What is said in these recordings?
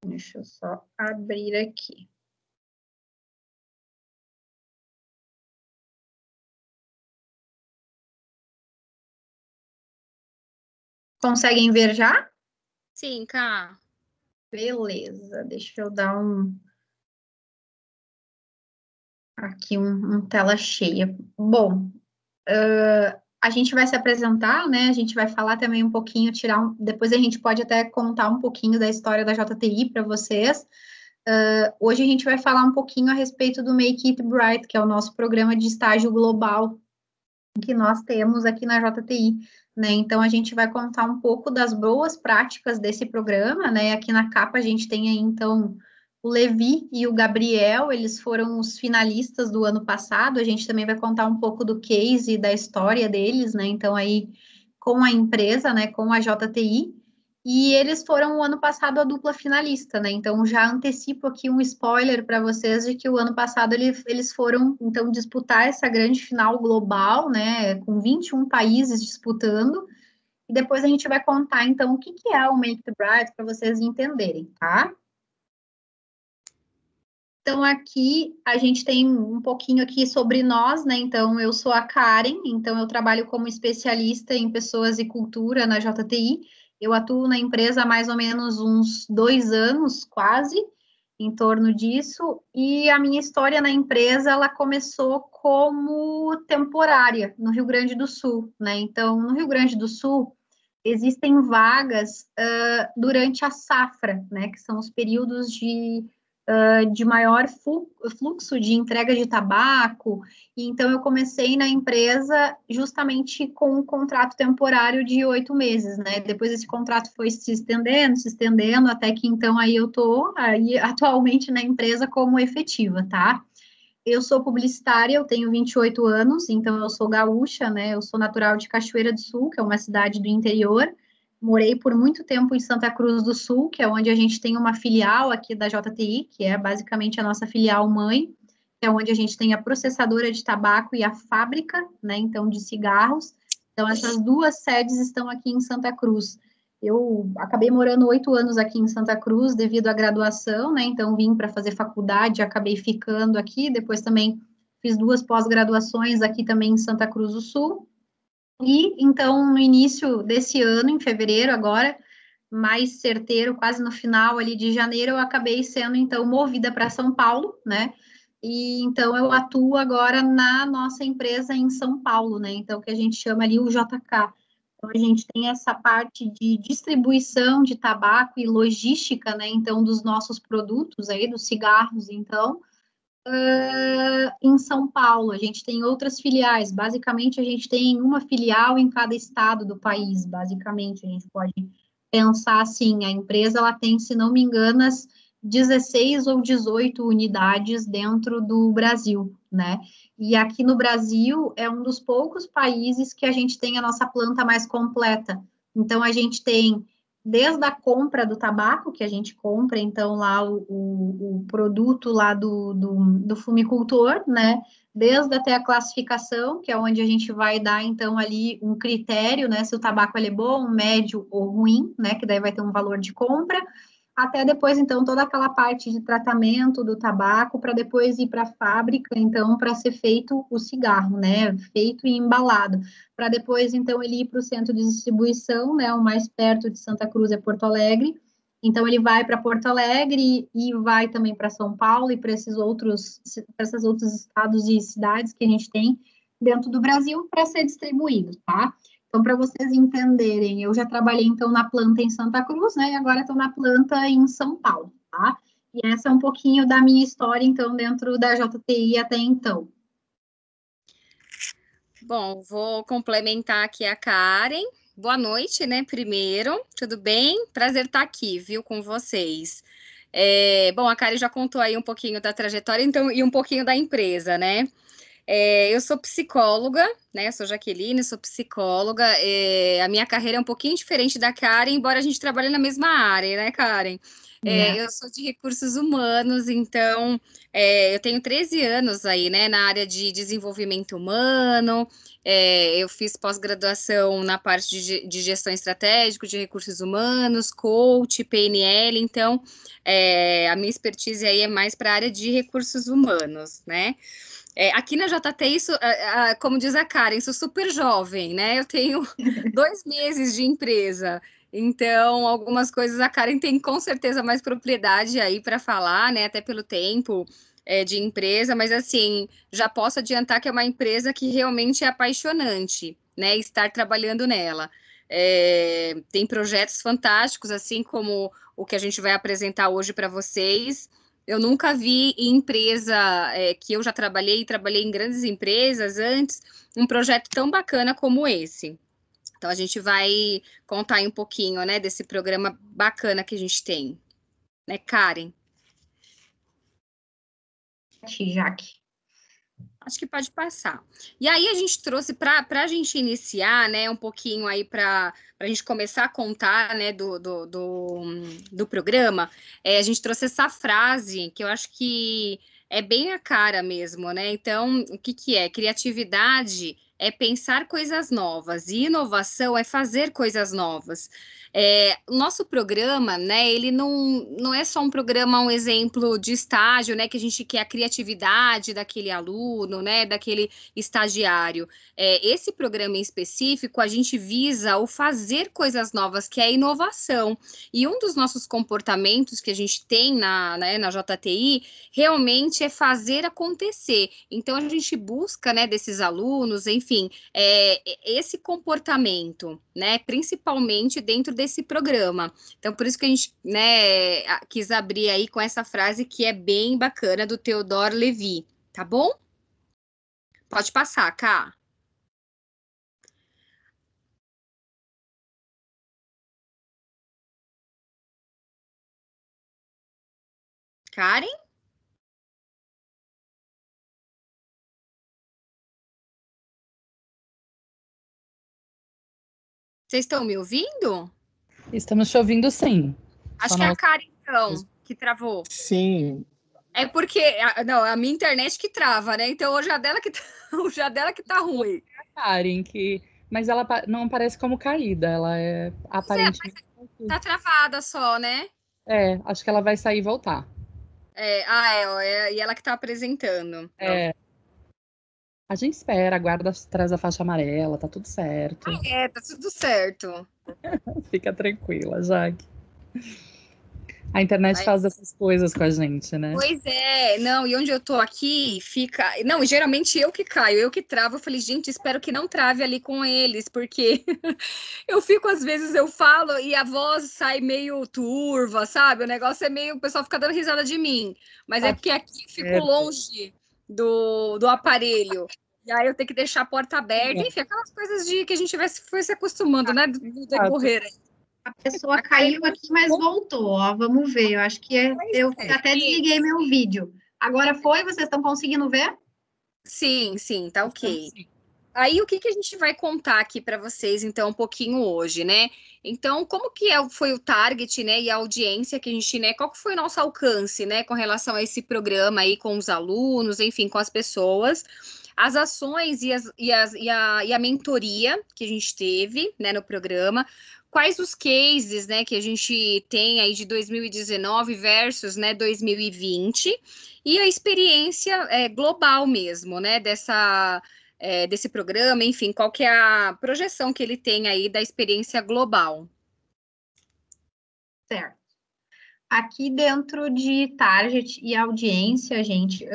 Deixa eu só abrir aqui. Conseguem ver já? Sim, Cá. Beleza, deixa eu dar aqui tela cheia. Bom, a gente vai se apresentar, né? A gente vai falar também um pouquinho, depois a gente pode até contar um pouquinho da história da JTI para vocês. Hoje a gente vai falar um pouquinho a respeito do Make It Bright, que é o nosso programa de estágio global que nós temos aqui na JTI, né? Então a gente vai contar um pouco das boas práticas desse programa, né? Aqui na capa a gente tem aí então o Levi e o Gabriel, eles foram os finalistas do ano passado. A gente também vai contar um pouco do case e da história deles, né? Então aí com a empresa, né, com a JTI. E eles foram o ano passado a dupla finalista, né? Então já antecipo aqui um spoiler para vocês de que o ano passado eles foram então disputar essa grande final global, né? Com 21 países disputando. E depois a gente vai contar então o que é o Make the Bright para vocês entenderem, tá? Então, aqui a gente tem um pouquinho aqui sobre nós, né? Então, eu sou a Karen, então eu trabalho como especialista em pessoas e cultura na JTI. Eu atuo na empresa há mais ou menos uns 2 anos, quase, em torno disso. E a minha história na empresa, ela começou como temporária no Rio Grande do Sul, né? Então, no Rio Grande do Sul, existem vagas durante a safra, né? Que são os períodos de maior fluxo de entrega de tabaco, e então eu comecei na empresa justamente com um contrato temporário de 8 meses, né? Depois esse contrato foi se estendendo, até que então aí eu tô aí atualmente na empresa como efetiva, tá? Eu sou publicitária, eu tenho 28 anos, então eu sou gaúcha, né? Eu sou natural de Cachoeira do Sul, que é uma cidade do interior. Morei por muito tempo em Santa Cruz do Sul, que é onde a gente tem uma filial aqui da JTI, que é basicamente a nossa filial mãe, que é onde a gente tem a processadora de tabaco e a fábrica, né? Então, de cigarros. Então, essas duas sedes estão aqui em Santa Cruz. Eu acabei morando 8 anos aqui em Santa Cruz devido à graduação, né? Então vim para fazer faculdade, acabei ficando aqui. Depois também fiz 2 pós-graduações aqui também em Santa Cruz do Sul. E então no início desse ano, em fevereiro agora, mais certeiro, quase no final ali de janeiro, eu acabei sendo então movida para São Paulo, né? E então eu atuo agora na nossa empresa em São Paulo, né? Então que a gente chama ali o JK. Então, a gente tem essa parte de distribuição de tabaco e logística, né? Então, dos nossos produtos aí, dos cigarros, então, em São Paulo. A gente tem outras filiais. Basicamente, a gente tem uma filial em cada estado do país. Basicamente, a gente pode pensar assim: a empresa ela tem, se não me engano, 16 ou 18 unidades dentro do Brasil, né? E aqui no Brasil é um dos poucos países que a gente tem a nossa planta mais completa. Então, a gente tem desde a compra do tabaco, que a gente compra, então, lá o produto lá do fumicultor, né? Desde até a classificação, que é onde a gente vai dar, então, ali um critério, né? Se o tabaco ele é bom, médio ou ruim, né? Que daí vai ter um valor de compra, até depois, então, toda aquela parte de tratamento do tabaco, para depois ir para a fábrica, então, para ser feito o cigarro, né? Feito e embalado para depois, então, ele ir para o centro de distribuição, né, o mais perto de Santa Cruz é Porto Alegre, então ele vai para Porto Alegre e vai também para São Paulo e para esses outros estados e cidades que a gente tem dentro do Brasil para ser distribuído, tá? Então, para vocês entenderem, eu já trabalhei, então, na planta em Santa Cruz, né, e agora estou na planta em São Paulo, tá? E essa é um pouquinho da minha história, então, dentro da JTI até então. Bom, vou complementar aqui a Karen. Boa noite, né? Primeiro, tudo bem? Prazer estar aqui, viu, com vocês. Bom, a Karen já contou aí um pouquinho da trajetória, então, e um pouquinho da empresa, né? Eu sou psicóloga, né? Eu sou Jaqueline, sou psicóloga. A minha carreira é um pouquinho diferente da Karen, embora a gente trabalhe na mesma área, né, Karen? Eu sou de recursos humanos, então eu tenho 13 anos aí, né, na área de desenvolvimento humano. Eu fiz pós-graduação na parte de gestão estratégica, de recursos humanos, coach, PNL, então a minha expertise aí é mais para a área de recursos humanos, né? Aqui na JT, isso, como diz a Karen, sou super jovem, né? Eu tenho 2 meses de empresa, então algumas coisas a Karen tem com certeza mais propriedade aí para falar, né? Até pelo tempo de empresa, mas assim, já posso adiantar que é uma empresa que realmente é apaixonante, né? Estar trabalhando nela. Tem projetos fantásticos, assim como o que a gente vai apresentar hoje para vocês. Eu nunca vi em empresa que eu já trabalhei em grandes empresas antes, um projeto tão bacana como esse. Então, a gente vai contar aí um pouquinho, né, desse programa bacana que a gente tem. Né, Karen? Jaque. Acho que pode passar. E aí a gente trouxe para a gente iniciar, né, um pouquinho aí para a gente começar a contar, né, do programa, a gente trouxe essa frase que eu acho que é bem a cara mesmo, né? Então, o que que é? Criatividade é pensar coisas novas e inovação é fazer coisas novas. O nosso programa, né, ele não é só um programa, um exemplo de estágio, né, que a gente quer a criatividade daquele aluno, né, daquele estagiário. Esse programa em específico, a gente visa o fazer coisas novas, que é a inovação. E um dos nossos comportamentos que a gente tem na JTI, realmente é fazer acontecer. Então, a gente busca, né, desses alunos, enfim, esse comportamento, né, principalmente dentro desse programa. Então, por isso que a gente, né, quis abrir aí com essa frase que é bem bacana do Theodore Levi, tá bom? Pode passar, Ká. Karen? Vocês estão me ouvindo? Estamos te ouvindo, sim. Acho que é a Karen, então, que travou. Sim. É porque, não, a minha internet que trava, né? Então, hoje é dela que tá ruim. Karen, mas ela não aparece como caída, ela é aparentemente. Tá travada só, né? Acho que ela vai sair e voltar. E ela que tá apresentando. A gente espera, aguarda atrás da faixa amarela, tá tudo certo. Tá tudo certo. Fica tranquila, Jaque. A internet faz essas coisas com a gente, né? Pois é, não, e onde eu tô aqui, fica... Não, geralmente eu que caio, eu que travo, eu falei, gente, espero que não trave ali com eles, porque eu fico, às vezes, eu falo e a voz sai meio turva, sabe? O negócio é meio... O pessoal fica dando risada de mim, mas é porque aqui eu fico longe do aparelho, e aí eu tenho que deixar a porta aberta, enfim, aquelas coisas que a gente foi se acostumando, né, do decorrer. A pessoa caiu aqui, mas voltou, ó, vamos ver, eu acho que eu até desliguei meu vídeo. Agora foi? Vocês estão conseguindo ver? Sim, tá ok. Aí, o que a gente vai contar aqui para vocês, então, um pouquinho hoje, né? Então, como que foi o target, né, e a audiência que a gente, né, qual que foi o nosso alcance, né, com relação a esse programa aí, com os alunos, enfim, com as pessoas, as ações e a mentoria que a gente teve, né, no programa, quais os cases, né, que a gente tem aí de 2019 versus, né, 2020, e a experiência global mesmo, né, desse programa, enfim, qual que é a projeção que ele tem aí da experiência global. Certo. Aqui dentro de target e audiência, gente,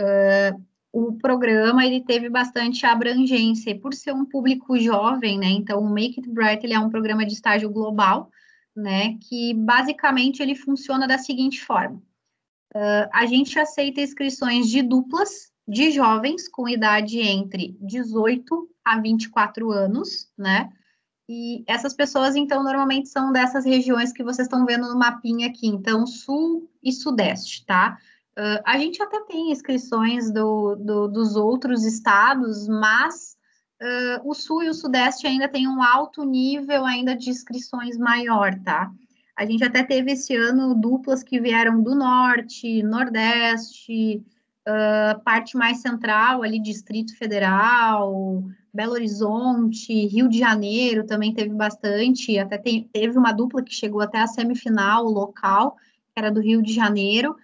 o programa ele teve bastante abrangência, e por ser um público jovem, né, então o Make It Bright ele é um programa de estágio global, né, que basicamente ele funciona da seguinte forma. A gente aceita inscrições de duplas de jovens com idade entre 18 a 24 anos, né? E essas pessoas, então, normalmente são dessas regiões que vocês estão vendo no mapinha aqui, então, sul e sudeste, tá? A gente até tem inscrições dos outros estados, mas o sul e o sudeste ainda tem um alto nível ainda de inscrições maior, tá? A gente até teve esse ano duplas que vieram do norte, nordeste, parte mais central, ali, Distrito Federal, Belo Horizonte, Rio de Janeiro também teve bastante, até teve uma dupla que chegou até a semifinal local, que era do Rio de Janeiro,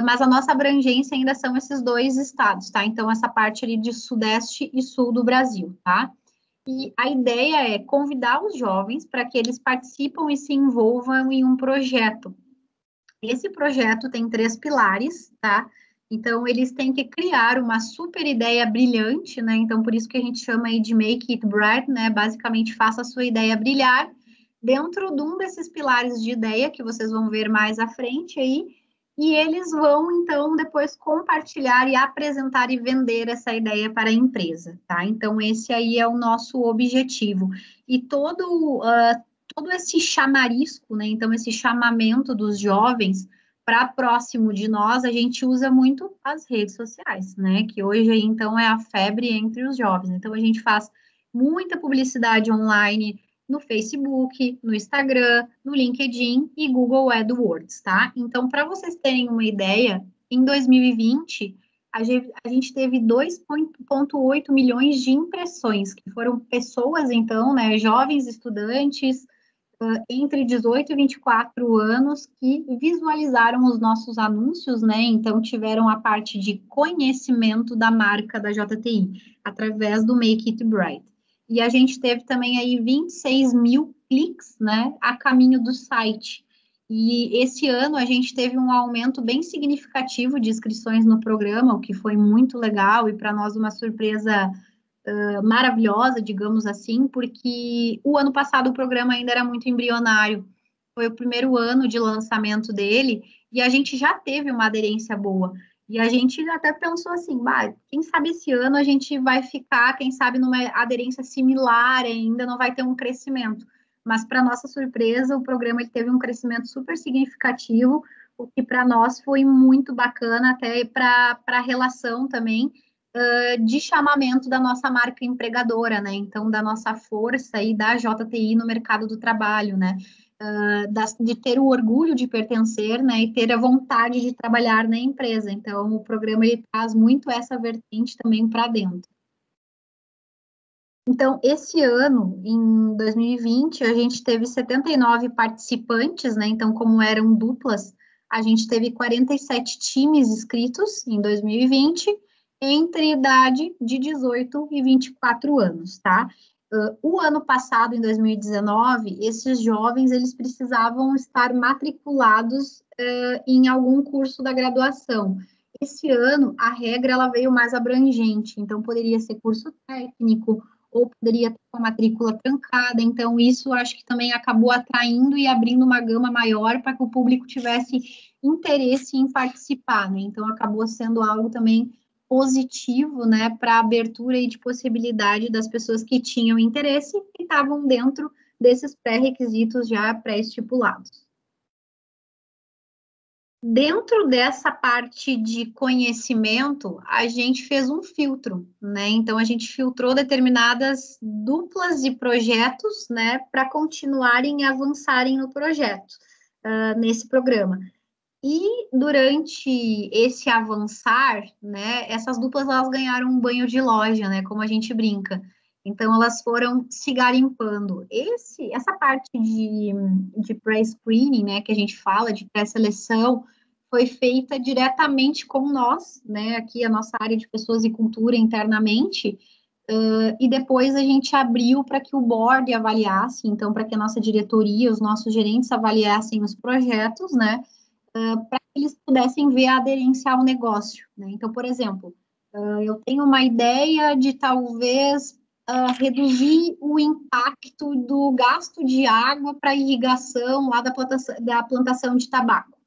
mas a nossa abrangência ainda são esses 2 estados, tá? Então, essa parte ali de Sudeste e Sul do Brasil, tá? E a ideia é convidar os jovens para que eles participem e se envolvam em um projeto. Esse projeto tem 3 pilares, tá? Então, eles têm que criar uma super ideia brilhante, né? Então, por isso que a gente chama aí de Make It Bright, né? Basicamente, faça a sua ideia brilhar dentro de um desses pilares de ideia que vocês vão ver mais à frente aí, e eles vão, então, depois compartilhar e apresentar e vender essa ideia para a empresa, tá? Então, esse aí é o nosso objetivo. E todo esse chamarisco, né? Então, esse chamamento dos jovens para próximo de nós, a gente usa muito as redes sociais, né? Que hoje, então, é a febre entre os jovens. Então, a gente faz muita publicidade online no Facebook, no Instagram, no LinkedIn e Google AdWords, tá? Então, para vocês terem uma ideia, em 2020, a gente teve 2,8 milhões de impressões, que foram pessoas, então, né, jovens estudantes, entre 18 e 24 anos, que visualizaram os nossos anúncios, né? Então, tiveram a parte de conhecimento da marca da JTI, através do Make It Bright. E a gente teve também aí 26 mil cliques, né, a caminho do site. E esse ano a gente teve um aumento bem significativo de inscrições no programa, o que foi muito legal e para nós uma surpresa maravilhosa, digamos assim, porque o ano passado o programa ainda era muito embrionário. Foi o primeiro ano de lançamento dele e a gente já teve uma aderência boa. E a gente até pensou assim, quem sabe esse ano a gente vai ficar, quem sabe, numa aderência similar ainda, não vai ter um crescimento. Mas, para nossa surpresa, o programa ele teve um crescimento super significativo, o que para nós foi muito bacana, até para a relação também de chamamento da nossa marca empregadora, né? Então, da nossa força e da JTI no mercado do trabalho, né? De ter o orgulho de pertencer, né, e ter a vontade de trabalhar na empresa. Então, o programa ele traz muito essa vertente também para dentro. Então, esse ano, em 2020, a gente teve 79 participantes, né? Então, como eram duplas, a gente teve 47 times inscritos em 2020, entre idade de 18 e 24 anos, tá? O ano passado, em 2019, esses jovens, eles precisavam estar matriculados em algum curso da graduação. Esse ano, a regra, ela veio mais abrangente, então poderia ser curso técnico, ou poderia ter uma matrícula trancada, então isso acho que também acabou atraindo e abrindo uma gama maior para que o público tivesse interesse em participar, né? Então acabou sendo algo também positivo, né, para a abertura e de possibilidade das pessoas que tinham interesse e estavam dentro desses pré-requisitos já pré-estipulados. Dentro dessa parte de conhecimento, a gente fez um filtro, né? Então, a gente filtrou determinadas duplas de projetos, né, para continuarem e avançarem no projeto, nesse programa. E durante esse avançar, né, essas duplas elas ganharam um banho de loja, né, como a gente brinca. Então, elas foram se garimpando. Essa parte de pré-screening, né, que a gente fala, de pré-seleção, foi feita diretamente com nós, né, aqui a nossa área de pessoas e cultura internamente, e depois a gente abriu para que o board avaliasse, então, para que a nossa diretoria, os nossos gerentes avaliassem os projetos, né, para que eles pudessem ver a aderência ao negócio, né? Então, por exemplo, eu tenho uma ideia de talvez reduzir o impacto do gasto de água para irrigação lá da plantação de tabaco,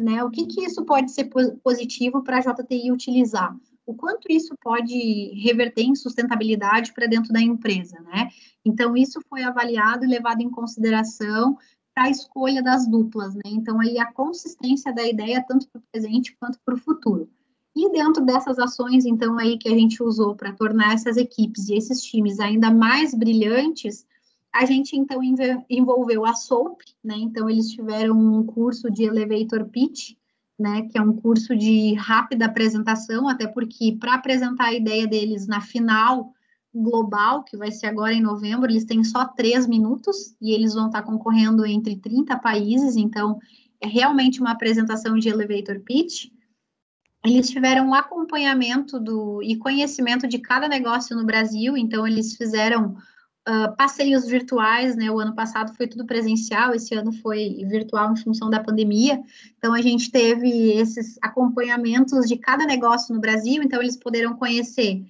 né? O que isso pode ser positivo para a JTI utilizar? O quanto isso pode reverter em sustentabilidade para dentro da empresa, né? Então, isso foi avaliado e levado em consideração para a escolha das duplas, né? Então, aí a consistência da ideia, tanto para o presente quanto para o futuro. E dentro dessas ações, então, aí que a gente usou para tornar essas equipes e esses times ainda mais brilhantes, a gente, então, envolveu a SOAP, né? Então, eles tiveram um curso de Elevator Pitch, né, que é um curso de rápida apresentação, até porque para apresentar a ideia deles na final global, que vai ser agora em novembro, eles têm só 3 minutos, e eles vão estar concorrendo entre 30 países, então é realmente uma apresentação de elevator pitch. Eles tiveram um acompanhamento e conhecimento de cada negócio no Brasil, então eles fizeram passeios virtuais, né? O ano passado foi tudo presencial, esse ano foi virtual em função da pandemia. Então a gente teve esses acompanhamentos de cada negócio no Brasil, então eles poderam conhecer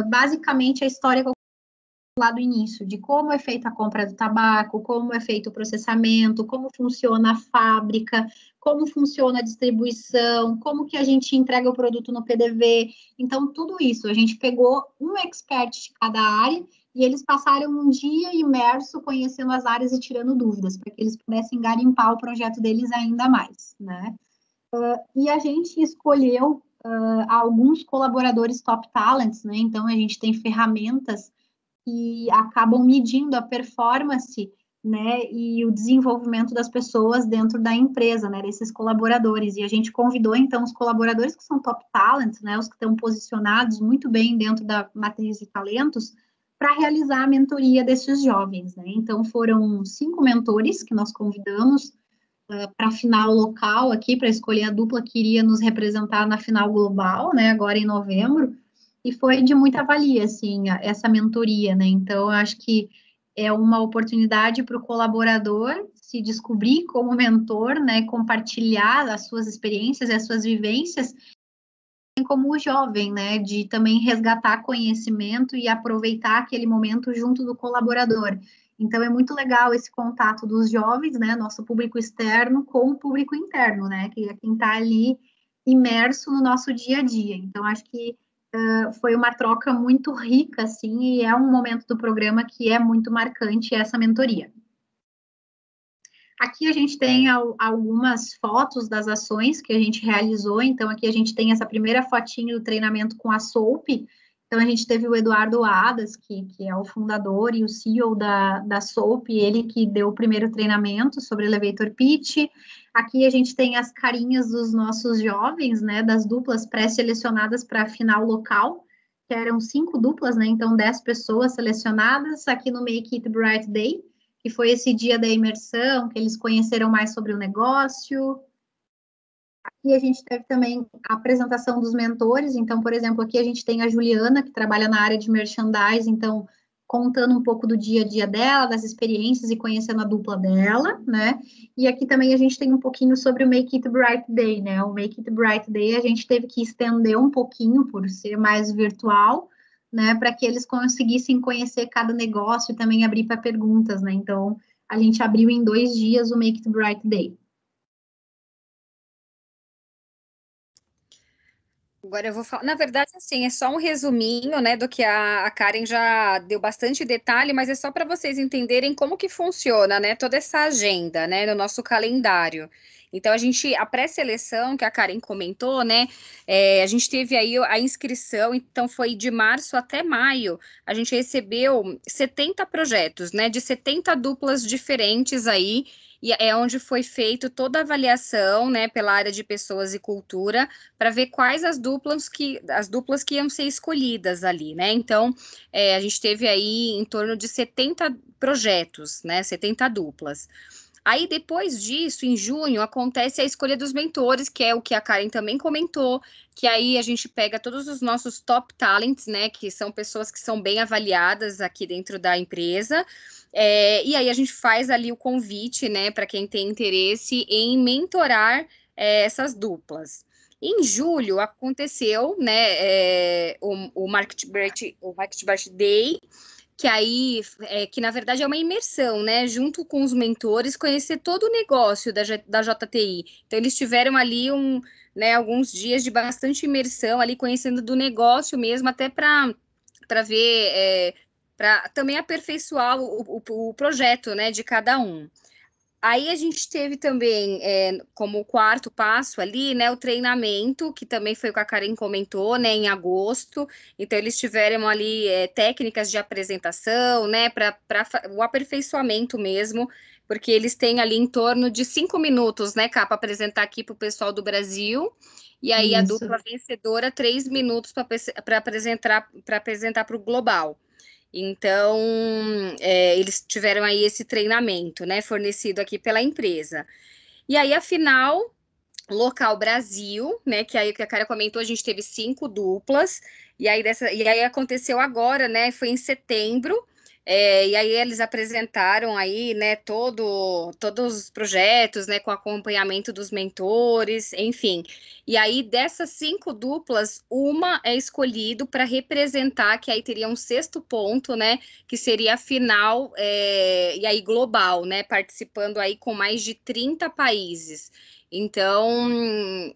basicamente a história lá do início, de como é feita a compra do tabaco, como é feito o processamento, como funciona a fábrica, como funciona a distribuição, como que a gente entrega o produto no PDV. Então, tudo isso, a gente pegou um expert de cada área e eles passaram um dia imerso conhecendo as áreas e tirando dúvidas, para que eles pudessem garimpar o projeto deles ainda mais, né? E a gente escolheu alguns colaboradores top talents, né? Então, a gente tem ferramentas que acabam medindo a performance, né, e o desenvolvimento das pessoas dentro da empresa, né, desses colaboradores. E a gente convidou, então, os colaboradores que são top talent, né, os que estão posicionados muito bem dentro da matriz de talentos, para realizar a mentoria desses jovens, né. Então, foram 5 mentores que nós convidamos para a final local aqui, para escolher a dupla que iria nos representar na final global, né, agora em novembro, e foi de muita valia, assim, essa mentoria, né, então eu acho que é uma oportunidade para o colaborador se descobrir como mentor, né, compartilhar as suas experiências e as suas vivências, como o jovem, né, de também resgatar conhecimento e aproveitar aquele momento junto do colaborador. Então, é muito legal esse contato dos jovens, né, nosso público externo com o público interno, né, que é quem está ali imerso no nosso dia a dia. Então, acho que foi uma troca muito rica, assim, e é um momento do programa que é muito marcante essa mentoria. Aqui a gente tem algumas fotos das ações que a gente realizou, então aqui a gente tem essa primeira fotinho do treinamento com a SOAP, então a gente teve o Eduardo Adas, que é o fundador e o CEO da SOAP, ele que deu o primeiro treinamento sobre elevator pitch. Aqui a gente tem as carinhas dos nossos jovens, né, das duplas pré-selecionadas para a final local, que eram 5 duplas, né, então 10 pessoas selecionadas aqui no Make It Bright Day, que foi esse dia da imersão, que eles conheceram mais sobre o negócio. Aqui a gente teve também a apresentação dos mentores, então, por exemplo, aqui a gente tem a Juliana, que trabalha na área de merchandising, então, contando um pouco do dia a dia dela, das experiências e conhecendo a dupla dela, né? E aqui também a gente tem um pouquinho sobre o Make It Bright Day, né? O Make It Bright Day a gente teve que estender um pouquinho por ser mais virtual, né, para que eles conseguissem conhecer cada negócio e também abrir para perguntas, né? Então, a gente abriu em 2 dias o Make It Bright Day. Agora eu vou falar, na verdade, assim, é só um resuminho, né, do que a Karen já deu bastante detalhe, mas é só para vocês entenderem como que funciona, né, toda essa agenda, né, no nosso calendário. Então, a pré-seleção que a Karen comentou, né, a gente teve aí a inscrição, então foi de março até maio, a gente recebeu 70 projetos, né, de 70 duplas diferentes aí, e é onde foi feito toda a avaliação, né, pela área de pessoas e cultura, para ver quais as duplas que iam ser escolhidas ali, né? Então, a gente teve aí em torno de 70 projetos, né? 70 duplas. Aí, depois disso, em junho, acontece a escolha dos mentores, que é o que a Karen também comentou, que aí a gente pega todos os nossos top talents, né? Que são pessoas que são bem avaliadas aqui dentro da empresa. E aí a gente faz ali o convite, né, para quem tem interesse em mentorar essas duplas. Em julho aconteceu, né, o Market Birthday, que aí, que na verdade é uma imersão, né, junto com os mentores, conhecer todo o negócio da JTI. Então eles tiveram ali né, alguns dias de bastante imersão ali, conhecendo do negócio mesmo, até para ver, para também aperfeiçoar o projeto, né, de cada um. Aí a gente teve também, como quarto passo ali, né, o treinamento, que também foi o que a Karen comentou, né, em agosto. Então, eles tiveram ali técnicas de apresentação, né, para o aperfeiçoamento mesmo porque eles têm ali em torno de 5 minutos, né, Cá, para apresentar aqui para o pessoal do Brasil. E aí a dupla vencedora, 3 minutos para apresentar para o global. Então, eles tiveram aí esse treinamento, né, fornecido aqui pela empresa. E aí, a final, local Brasil, né, que aí o que a Cara comentou, a gente teve 5 duplas, e aí aconteceu agora, né, foi em setembro, e aí eles apresentaram aí, né, todos os projetos, né, com acompanhamento dos mentores, enfim. E aí dessas 5 duplas, uma é escolhido para representar, que aí teria um 6º ponto, né, que seria a final, e aí global, né, participando aí com mais de 30 países. Então,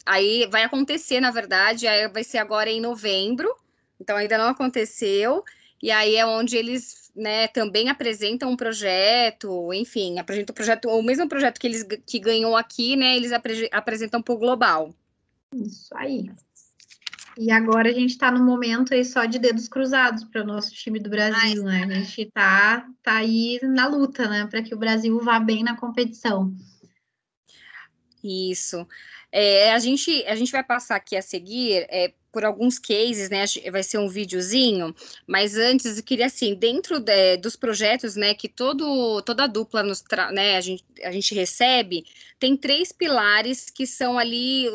aí vai acontecer, na verdade, aí vai ser agora em novembro, então ainda não aconteceu, e aí é onde eles, né, também apresentam um projeto, enfim, apresentam o projeto, o mesmo projeto que ganhou aqui, né, eles apresentam para o global. Isso aí. E agora a gente está no momento aí só de dedos cruzados para o nosso time do Brasil, né? A gente tá aí na luta, né, para que o Brasil vá bem na competição. Isso. A gente vai passar aqui a seguir por alguns cases, né? Vai ser um videozinho, mas antes eu queria, assim, dentro dos projetos, né, que toda a dupla né, a gente recebe, tem 3 pilares que são ali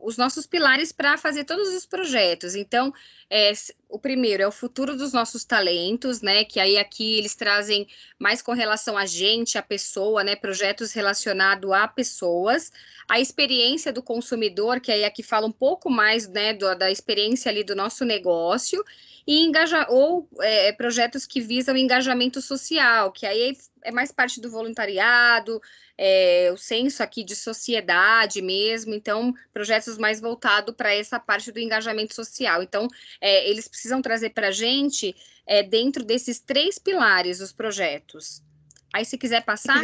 os nossos pilares para fazer todos os projetos. Então, o primeiro é o futuro dos nossos talentos, né? Que aí aqui eles trazem mais com relação a gente, a pessoa, né? Projetos relacionados a pessoas. A experiência do consumidor, que aí aqui fala um pouco mais, né, da experiência ali do nosso negócio, e projetos que visam engajamento social, que aí é mais parte do voluntariado, o senso aqui de sociedade mesmo, então projetos mais voltados para essa parte do engajamento social. Então, eles precisam trazer para a gente, dentro desses 3 pilares, os projetos. Aí, se quiser passar,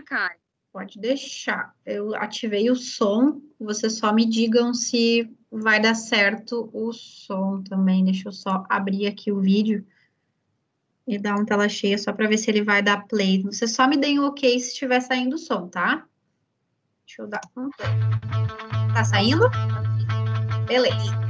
Karen. Pode deixar. Eu ativei o som, vocês só me digam se vai dar certo o som também. Deixa eu só abrir aqui o vídeo e dar uma tela cheia só para ver se ele vai dar play. Vocês só me deem um ok se estiver saindo o som, tá? Deixa eu dar um play. Tá saindo? Beleza.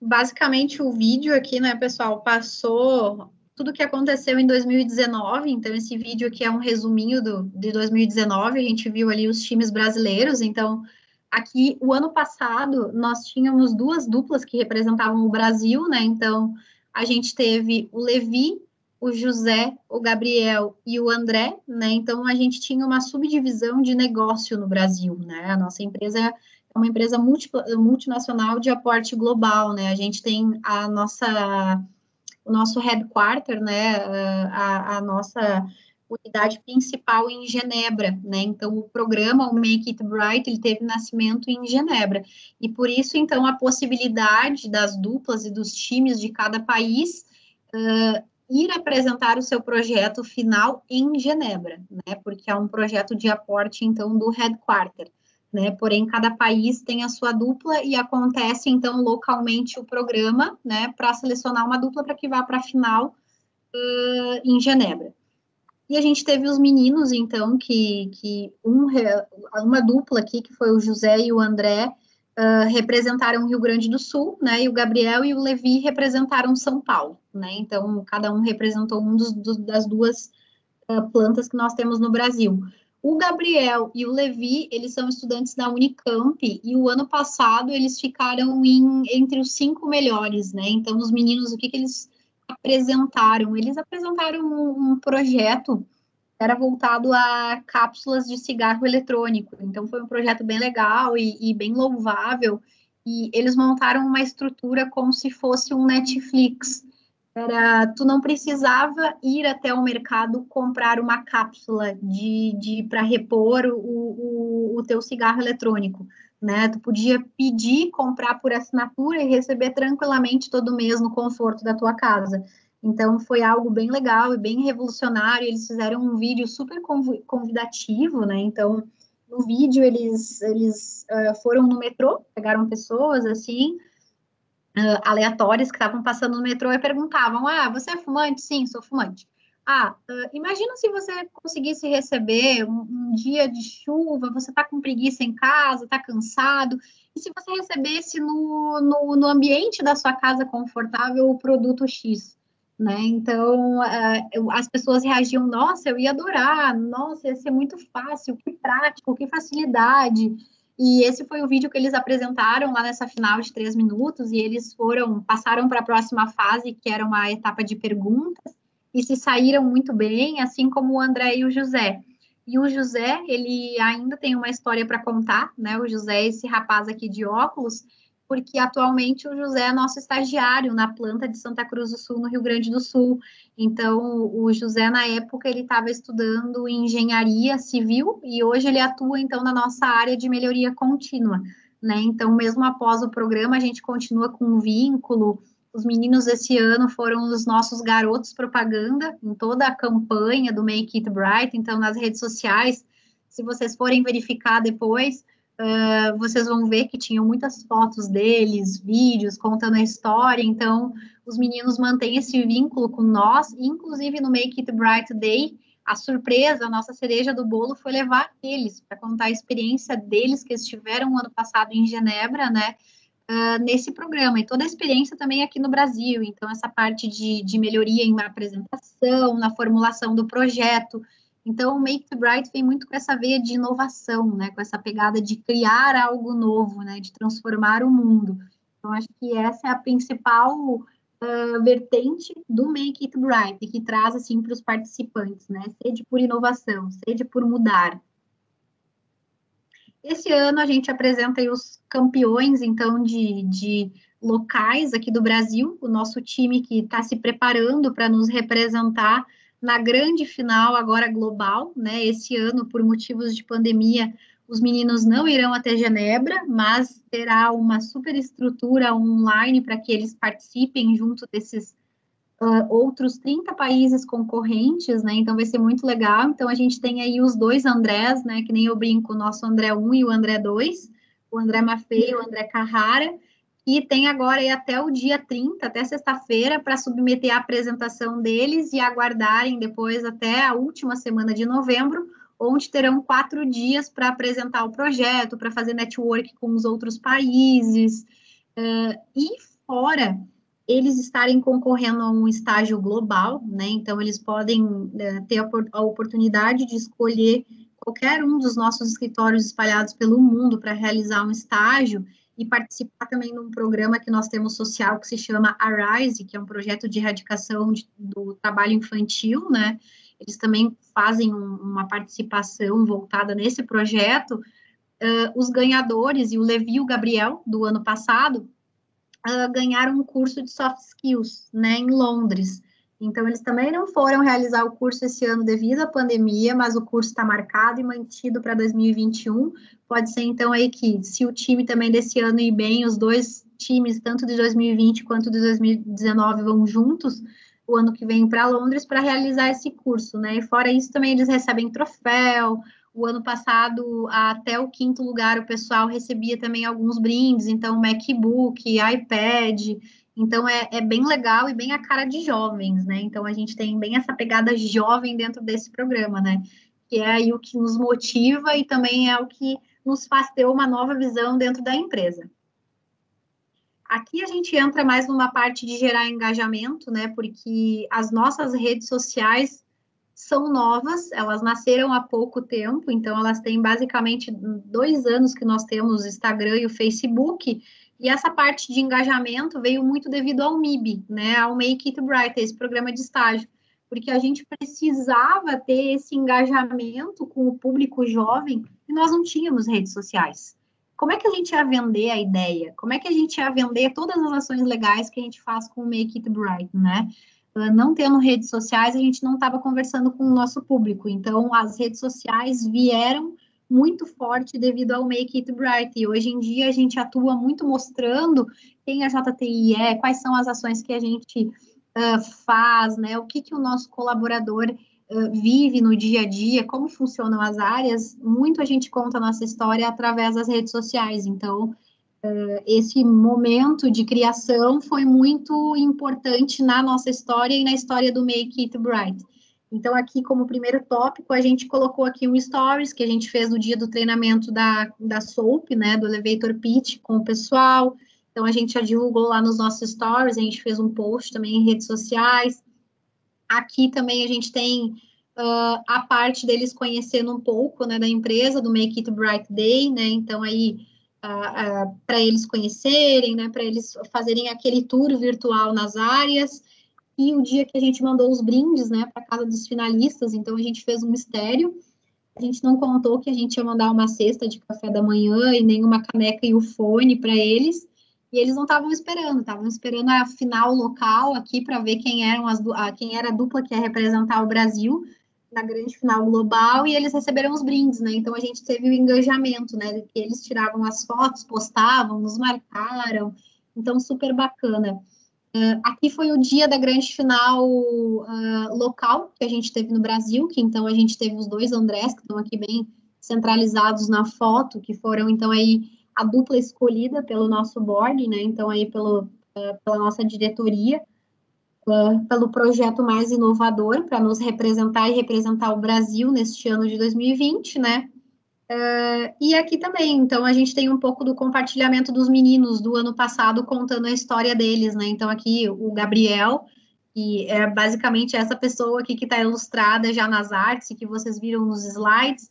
Basicamente, o vídeo aqui, né, pessoal, passou tudo o que aconteceu em 2019, então esse vídeo aqui é um resuminho de 2019, a gente viu ali os times brasileiros, então aqui, o ano passado, nós tínhamos 2 duplas que representavam o Brasil, né, então a gente teve o Levi, o José, o Gabriel e o André, né, então a gente tinha uma subdivisão de negócio no Brasil, né, a nossa empresa é uma empresa multinacional de aporte global, né? A gente tem o nosso headquarter, né? A nossa unidade principal em Genebra, né? Então, o programa, o Make It Bright, ele teve nascimento em Genebra. E por isso, então, a possibilidade das duplas e dos times de cada país ir apresentar o seu projeto final em Genebra, né? Porque é um projeto de aporte, então, do headquarter. Né? Porém, cada país tem a sua dupla e acontece, então, localmente o programa, né, para selecionar uma dupla para que vá para a final em Genebra. E a gente teve os meninos, então, uma dupla aqui, que foi o José e o André, representaram o Rio Grande do Sul, né, e o Gabriel e o Levi representaram São Paulo, né, então, cada um representou das 2 plantas que nós temos no Brasil. O Gabriel e o Levi, eles são estudantes da Unicamp, e o ano passado eles ficaram entre os 5 melhores, né? Então, os meninos, o que eles apresentaram? Eles apresentaram um projeto que era voltado a cápsulas de cigarro eletrônico. Então, foi um projeto bem legal e bem louvável, e eles montaram uma estrutura como se fosse um Netflix. Tu não precisava ir até o mercado comprar uma cápsula para repor o teu cigarro eletrônico, né? Tu podia pedir, comprar por assinatura e receber tranquilamente todo mês no conforto da tua casa. Então, foi algo bem legal e bem revolucionário. Eles fizeram um vídeo super convidativo, né? Então, no vídeo, eles foram no metrô, pegaram pessoas, assim, aleatórias que estavam passando no metrô e perguntavam: você é fumante? Sim, sou fumante. Imagina se você conseguisse receber um dia de chuva, você está com preguiça em casa, está cansado, e se você recebesse no ambiente da sua casa confortável o produto X, né? Então, as pessoas reagiam: nossa, eu ia adorar, nossa, ia ser muito fácil, que prático, que facilidade. E esse foi o vídeo que eles apresentaram lá nessa final de 3 minutos, e eles passaram para a próxima fase, que era uma etapa de perguntas, e se saíram muito bem, assim como o André e o José. E o José, ele ainda tem uma história para contar, né? O José é esse rapaz aqui de óculos, porque atualmente o José é nosso estagiário na planta de Santa Cruz do Sul, no Rio Grande do Sul. Então, o José, na época, ele estava estudando engenharia civil e hoje ele atua, então, na nossa área de melhoria contínua, né? Então, mesmo após o programa, a gente continua com um vínculo. Os meninos esse ano foram os nossos garotos propaganda em toda a campanha do Make It Bright, então, nas redes sociais, se vocês forem verificar depois, vocês vão ver que tinham muitas fotos deles, vídeos contando a história. Então, os meninos mantêm esse vínculo com nós, inclusive no Make It Bright Day, a surpresa, a nossa cereja do bolo foi levar eles para contar a experiência deles que estiveram no ano passado em Genebra, né, nesse programa, e toda a experiência também aqui no Brasil. Então, essa parte de melhoria em apresentação, na formulação do projeto. Então, o Make It Bright vem muito com essa veia de inovação, né, com essa pegada de criar algo novo, né, de transformar o mundo. Então, acho que essa é a principal vertente do Make It Bright, que traz, assim, para os participantes, né, sede por inovação, sede por mudar. Esse ano a gente apresenta aí os campeões, então, de locais aqui do Brasil, o nosso time que está se preparando para nos representar na grande final agora global, né? Esse ano, por motivos de pandemia, os meninos não irão até Genebra, mas terá uma super estrutura online para que eles participem junto desses outros 30 países concorrentes, né? Então vai ser muito legal. Então a gente tem aí os 2 Andrés, né? Que nem eu brinco, o nosso André 1 e o André 2, o André Maffei e o André Carrara, e tem agora aí até o dia 30, até sexta-feira, para submeter a apresentação deles e aguardarem depois até a última semana de novembro, onde terão 4 dias para apresentar o projeto, para fazer network com os outros países, e fora eles estarem concorrendo a um estágio global, né? Então, eles podem ter a oportunidade de escolher qualquer um dos nossos escritórios espalhados pelo mundo para realizar um estágio e participar também de um programa que nós temos social que se chama Arise, que é um projeto de erradicação do trabalho infantil, né? Eles também fazem uma participação voltada nesse projeto. Os ganhadores, e o Levi e o Gabriel, do ano passado, ganharam um curso de soft skills, né, em Londres. Então, eles também não foram realizar o curso esse ano devido à pandemia, mas o curso está marcado e mantido para 2021. Pode ser, então, aí que, se o time também desse ano ir bem, os 2 times, tanto de 2020 quanto de 2019, vão juntos o ano que vem para Londres para realizar esse curso, né? E fora isso, também eles recebem troféu. O ano passado, até o 5º lugar, o pessoal recebia também alguns brindes, então MacBook, iPad, então é bem legal e bem a cara de jovens, né? Então a gente tem bem essa pegada jovem dentro desse programa, né? Que é aí o que nos motiva e também é o que nos faz ter uma nova visão dentro da empresa. Aqui a gente entra mais numa parte de gerar engajamento, né? Porque as nossas redes sociais são novas, elas nasceram há pouco tempo, então elas têm basicamente 2 anos que nós temos o Instagram e o Facebook, e essa parte de engajamento veio muito devido ao MIB, né, ao Make It Bright, esse programa de estágio, porque a gente precisava ter esse engajamento com o público jovem e nós não tínhamos redes sociais. Como é que a gente ia vender a ideia? Como é que a gente ia vender todas as ações legais que a gente faz com o Make It Bright, né? Não tendo redes sociais, a gente não estava conversando com o nosso público. Então, as redes sociais vieram muito forte devido ao Make It Bright. E hoje em dia a gente atua muito mostrando quem a JTI é, quais são as ações que a gente faz, né? O que o nosso colaborador vive no dia a dia, como funcionam as áreas. Muito a gente conta a nossa história através das redes sociais. Então, esse momento de criação foi muito importante na nossa história e na história do Make It Bright. Então, aqui, como primeiro tópico, a gente colocou aqui um stories que a gente fez no dia do treinamento da SOAP, né, do Elevator Pitch com o pessoal. Então, a gente já divulgou lá nos nossos stories, a gente fez um post também em redes sociais. Aqui também a gente tem a parte deles conhecendo um pouco, né, da empresa, do Make It Bright Day, né, então aí para eles conhecerem, né, para eles fazerem aquele tour virtual nas áreas, e o dia que a gente mandou os brindes, né, para casa dos finalistas, então a gente fez um mistério, a gente não contou que a gente ia mandar uma cesta de café da manhã e nem uma caneca e o fone para eles, e eles não estavam esperando a final local aqui para ver quem era a dupla que ia representar o Brasil na grande final global, e eles receberam os brindes, né? Então a gente teve o engajamento, né? Que eles tiravam as fotos, postavam, nos marcaram, então super bacana. Aqui foi o dia da grande final local que a gente teve no Brasil, que então a gente teve os 2 Andrés, que estão aqui bem centralizados na foto, que foram então aí a dupla escolhida pelo nosso board, né? Então aí pela nossa diretoria, pelo projeto mais inovador para nos representar e representar o Brasil neste ano de 2020, né? E aqui também, então a gente tem um pouco do compartilhamento dos meninos do ano passado contando a história deles, né? Então aqui o Gabriel, que é basicamente essa pessoa aqui que está ilustrada já nas artes e que vocês viram nos slides.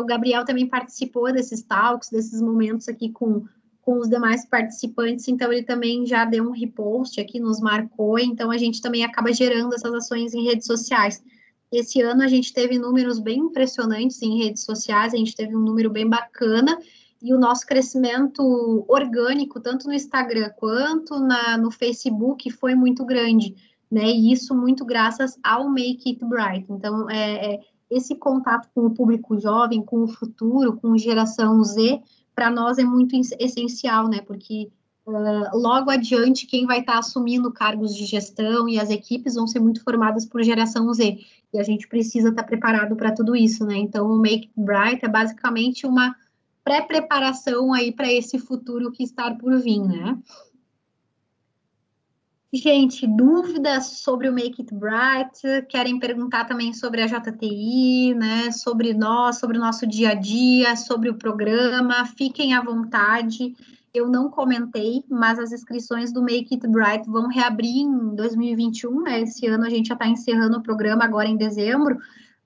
O Gabriel também participou desses talks, desses momentos aqui com os demais participantes, então ele também já deu um repost aqui, nos marcou, então a gente também acaba gerando essas ações em redes sociais. Esse ano a gente teve números bem impressionantes em redes sociais, a gente teve um número bem bacana, e o nosso crescimento orgânico, tanto no Instagram quanto no Facebook, foi muito grande, né? E isso muito graças ao Make It Bright. Então, esse contato com o público jovem, com o futuro, com geração Z, para nós é muito essencial, né? Porque logo adiante, quem vai estar assumindo cargos de gestão e as equipes vão ser muito formadas por geração Z. E a gente precisa estar preparado para tudo isso, né? Então, o Make It Bright é basicamente uma pré-preparação aí para esse futuro que está por vir, né? Gente, dúvidas sobre o Make It Bright? Querem perguntar também sobre a JTI, né? Sobre nós, sobre o nosso dia a dia, sobre o programa? Fiquem à vontade. Eu não comentei, mas as inscrições do Make It Bright vão reabrir em 2021, né? Esse ano a gente já está encerrando o programa agora em dezembro,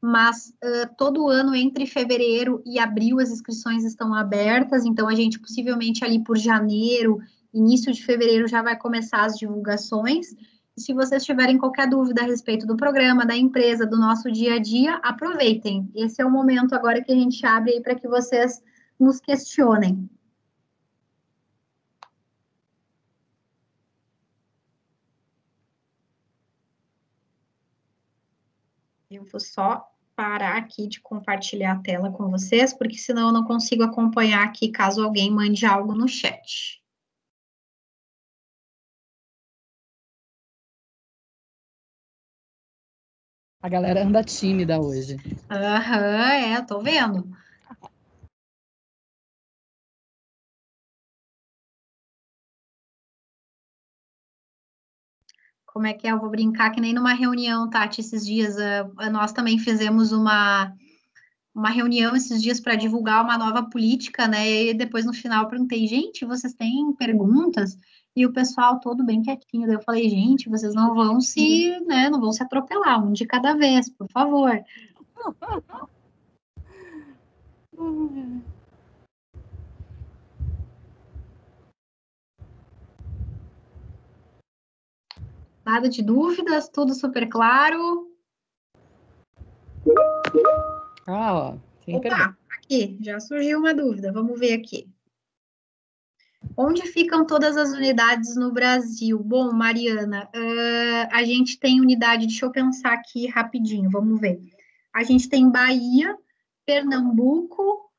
mas todo ano, entre fevereiro e abril, as inscrições estão abertas, então a gente possivelmente ali por janeiro, início de fevereiro já vai começar as divulgações. E se vocês tiverem qualquer dúvida a respeito do programa, da empresa, do nosso dia a dia, aproveitem. Esse é o momento agora que a gente abre aí para que vocês nos questionem. Eu vou só parar aqui de compartilhar a tela com vocês, porque senão eu não consigo acompanhar aqui caso alguém mande algo no chat. A galera anda tímida hoje. Aham, tô vendo. Como é que é? Eu vou brincar que nem numa reunião, Tati, esses dias nós também fizemos uma uma reunião esses dias para divulgar uma nova política, né? E depois no final eu perguntei, gente, vocês têm perguntas? E o pessoal todo bem quietinho. Daí eu falei, gente, vocês não vão se, né, não vão se atropelar, um de cada vez, por favor. Nada de dúvidas, tudo super claro. Ó, tem pergunta. Aqui, já surgiu uma dúvida, vamos ver aqui. Onde ficam todas as unidades no Brasil? Bom, Mariana, a gente tem unidade, deixa eu pensar aqui rapidinho, vamos ver. A gente tem Bahia, Pernambuco,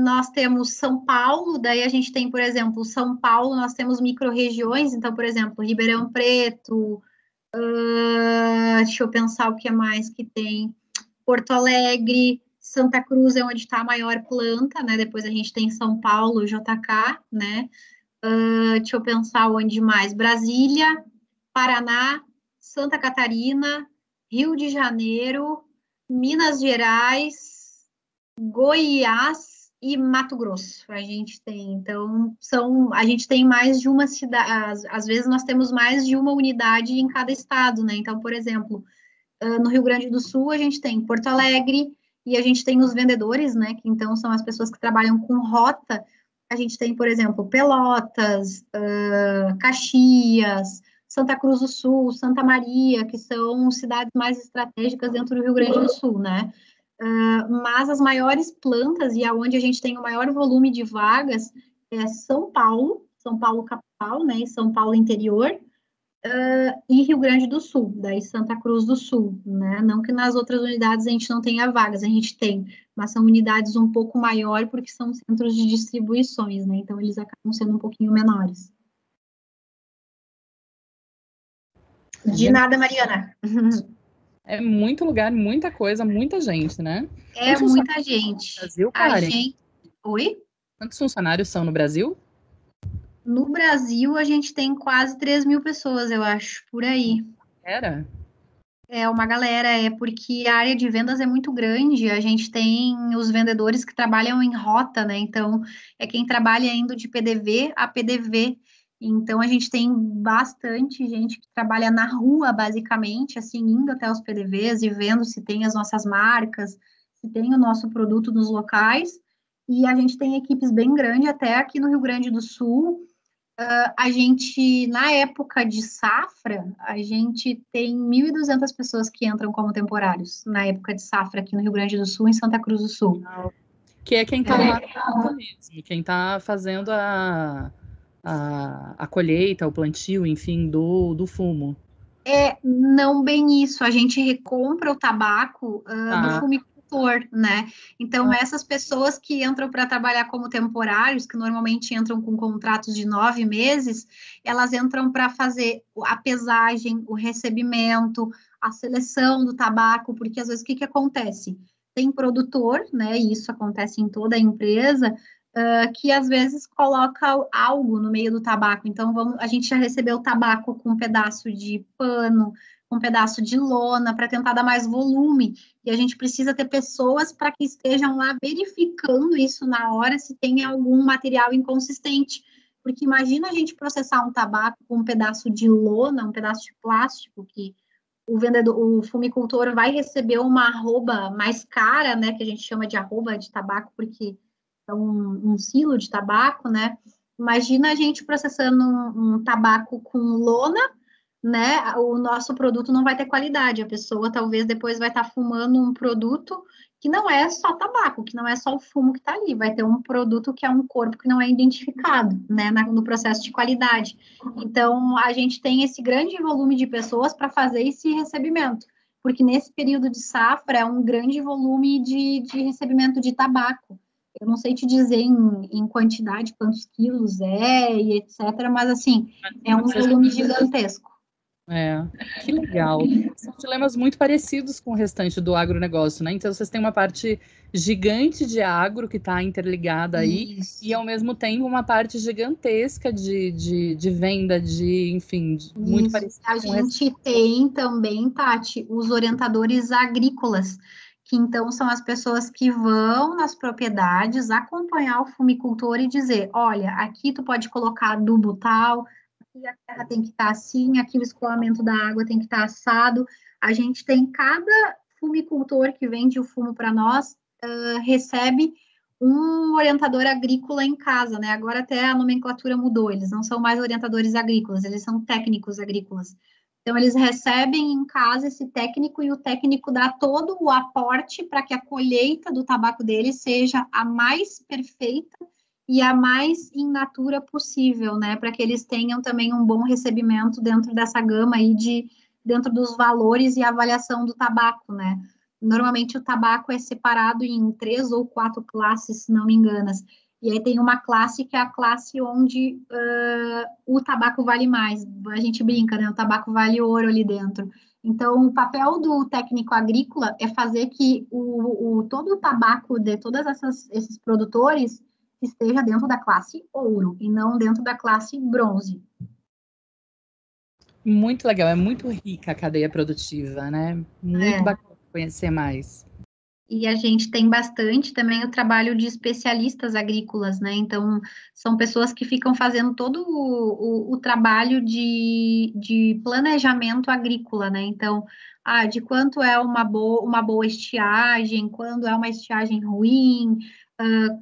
nós temos São Paulo, daí a gente tem, por exemplo, São Paulo, nós temos micro-regiões, então, por exemplo, Ribeirão Preto, deixa eu pensar o que mais que tem, Porto Alegre, Santa Cruz é onde está a maior planta, né? Depois a gente tem São Paulo, JK, né? Deixa eu pensar onde mais. Brasília, Paraná, Santa Catarina, Rio de Janeiro, Minas Gerais, Goiás e Mato Grosso. A gente tem, então, a gente tem mais de uma cidade, às vezes nós temos mais de uma unidade em cada estado, né? Então, por exemplo, no Rio Grande do Sul, a gente tem Porto Alegre e a gente tem os vendedores, né? Que então são as pessoas que trabalham com rota. A gente tem, por exemplo, Pelotas, Caxias, Santa Cruz do Sul, Santa Maria, que são cidades mais estratégicas dentro do Rio Grande do Sul, né? Mas as maiores plantas e aonde a gente tem o maior volume de vagas é São Paulo capital, né? E São Paulo interior, e Rio Grande do Sul, daí Santa Cruz do Sul, né? Não que nas outras unidades a gente não tenha vagas, a gente tem, mas são unidades um pouco maior porque são centros de distribuições, né? Então eles acabam sendo um pouquinho menores. De nada, Mariana. É muito lugar, muita coisa, muita gente, né? É muita gente. Brasil, Karen? Oi? Quantos funcionários são no Brasil? No Brasil, a gente tem quase 3.000 pessoas, eu acho, por aí. Era? É uma galera, porque a área de vendas é muito grande, a gente tem os vendedores que trabalham em rota, né? Então, é quem trabalha indo de PDV a PDV. Então, a gente tem bastante gente que trabalha na rua, basicamente, assim, indo até os PDVs e vendo se tem as nossas marcas, se tem o nosso produto nos locais. E a gente tem equipes bem grandes, até aqui no Rio Grande do Sul. A gente, na época de safra, a gente tem 1.200 pessoas que entram como temporários, na época de safra, aqui no Rio Grande do Sul, em Santa Cruz do Sul. Que é quem está lá mesmo, quem está fazendo a colheita, o plantio, enfim, do fumo. Não bem isso, a gente recompra o tabaco do fumicultor, né? Então, essas pessoas que entram para trabalhar como temporários, que normalmente entram com contratos de 9 meses, elas entram para fazer a pesagem, o recebimento, a seleção do tabaco, porque às vezes o que acontece? Tem produtor, né? E isso acontece em toda a empresa, que às vezes coloca algo no meio do tabaco. Então, a gente já recebeu tabaco com um pedaço de pano, com um pedaço de lona, para tentar dar mais volume. E a gente precisa ter pessoas para que estejam lá verificando isso na hora, se tem algum material inconsistente. Porque imagina a gente processar um tabaco com um pedaço de lona, um pedaço de plástico, que o fumicultor vai receber uma arroba mais cara, né, que a gente chama de arroba de tabaco, porque é um silo de tabaco, né? Imagina a gente processando um tabaco com lona, né? O nosso produto não vai ter qualidade. A pessoa talvez depois vai estar fumando um produto que não é só tabaco, que não é só o fumo que está ali, vai ter um produto que é um corpo que não é identificado, né? No processo de qualidade. Então, a gente tem esse grande volume de pessoas para fazer esse recebimento, porque nesse período de safra é um grande volume de recebimento de tabaco. Eu não sei te dizer em quantidade quantos quilos e etc., mas assim, é um volume gigantesco. Que legal. São dilemas muito parecidos com o restante do agronegócio, né? Então, vocês têm uma parte gigante de agro que está interligada aí, e ao mesmo tempo uma parte gigantesca de venda, enfim, muito parecido. A gente tem também, Tati, os orientadores agrícolas, que então são as pessoas que vão nas propriedades acompanhar o fumicultor e dizer, olha, aqui tu pode colocar adubo tal, aqui a terra tem que estar assim, aqui o escoamento da água tem que estar assado. A gente tem cada fumicultor que vende o fumo para nós, recebe um orientador agrícola em casa, né? Agora até a nomenclatura mudou, eles não são mais orientadores agrícolas, eles são técnicos agrícolas. Então, eles recebem em casa esse técnico e o técnico dá todo o aporte para que a colheita do tabaco deles seja a mais perfeita e a mais in natura possível, né? Para que eles tenham também um bom recebimento dentro dessa gama aí dentro dos valores e avaliação do tabaco, né? Normalmente o tabaco é separado em 3 ou 4 classes, se não me engano. E aí tem uma classe que é a classe onde o tabaco vale mais. A gente brinca, né? O tabaco vale ouro ali dentro. Então, o papel do técnico agrícola é fazer que todo o tabaco de todos esses produtores esteja dentro da classe ouro e não dentro da classe bronze. Muito legal, é muito rica a cadeia produtiva, né? Muito bacana conhecer mais. E a gente tem bastante também o trabalho de especialistas agrícolas, né? Então, são pessoas que ficam fazendo todo o trabalho de planejamento agrícola, né? Então, de quanto é uma boa estiagem, quando é uma estiagem ruim,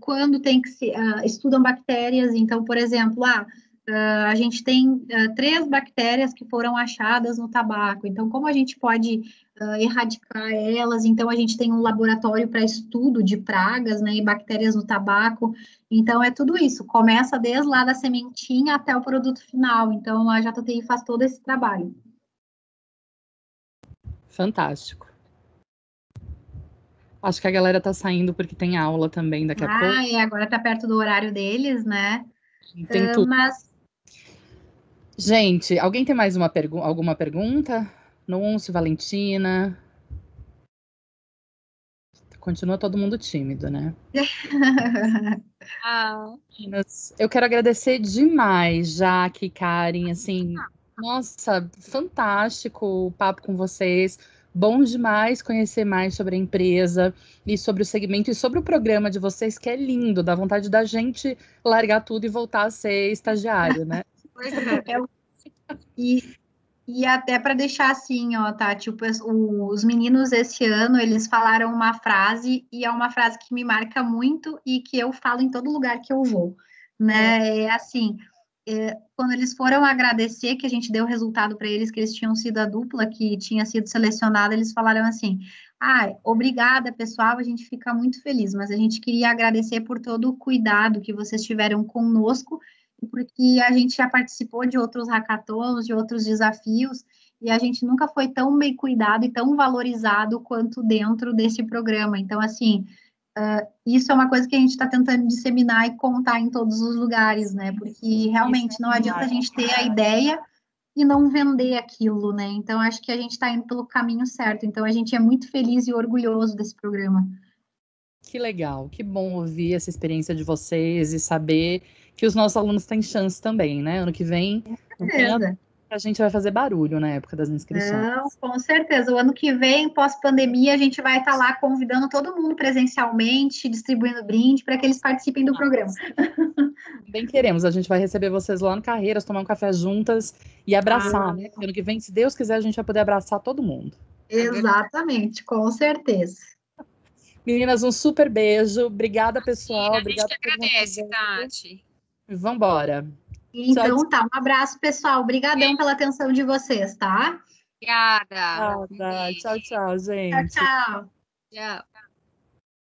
quando tem que se... estudam bactérias. Então, por exemplo, a gente tem 3 bactérias que foram achadas no tabaco. Então, como a gente pode erradicar elas? Então, a gente tem um laboratório para estudo de pragas, né, e bactérias no tabaco. Então, é tudo isso. Começa desde lá da sementinha até o produto final. Então, a JTI faz todo esse trabalho. Fantástico. Acho que a galera tá saindo porque tem aula também daqui a pouco. Agora tá perto do horário deles, né? Tem tudo. Gente, alguém tem mais alguma pergunta? Núncio, Valentina? Continua todo mundo tímido, né? Eu quero agradecer demais, Jaque, Karen, assim, nossa, fantástico o papo com vocês. Bom demais conhecer mais sobre a empresa e sobre o segmento e sobre o programa de vocês, que é lindo, dá vontade da gente largar tudo e voltar a ser estagiário, né? Pois é. E até para deixar assim, ó, Tati, os meninos esse ano, eles falaram uma frase, e é uma frase que me marca muito e que eu falo em todo lugar que eu vou, né? É assim, quando eles foram agradecer que a gente deu o resultado para eles, que eles tinham sido a dupla que tinha sido selecionada, eles falaram assim, obrigada, pessoal, a gente fica muito feliz, mas a gente queria agradecer por todo o cuidado que vocês tiveram conosco, porque a gente já participou de outros hackathons, de outros desafios, e a gente nunca foi tão bem cuidado e tão valorizado quanto dentro desse programa. Então, assim, isso é uma coisa que a gente está tentando disseminar e contar em todos os lugares, né? Porque realmente não adianta a gente ter a ideia e não vender aquilo, né? Então, acho que a gente está indo pelo caminho certo. Então, a gente é muito feliz e orgulhoso desse programa. Que legal, que bom ouvir essa experiência de vocês e saber que os nossos alunos têm chance também, né? Ano que vem, a gente vai fazer barulho na época das inscrições. Não, com certeza. O ano que vem, pós-pandemia, a gente vai estar lá convidando todo mundo presencialmente, distribuindo brinde para que eles participem do programa. Bem queremos, a gente vai receber vocês lá no Carreiras, tomar um café juntas e abraçar, né? Ano que vem, se Deus quiser, a gente vai poder abraçar todo mundo. Exatamente, com certeza. Meninas, um super beijo. Obrigada, pessoal. A gente que agradece, Tati. Vambora. Então, tchau. Um abraço, pessoal. Obrigadão pela atenção de vocês, tá? Obrigada. Tchau, tchau, gente. Tchau. Tchau.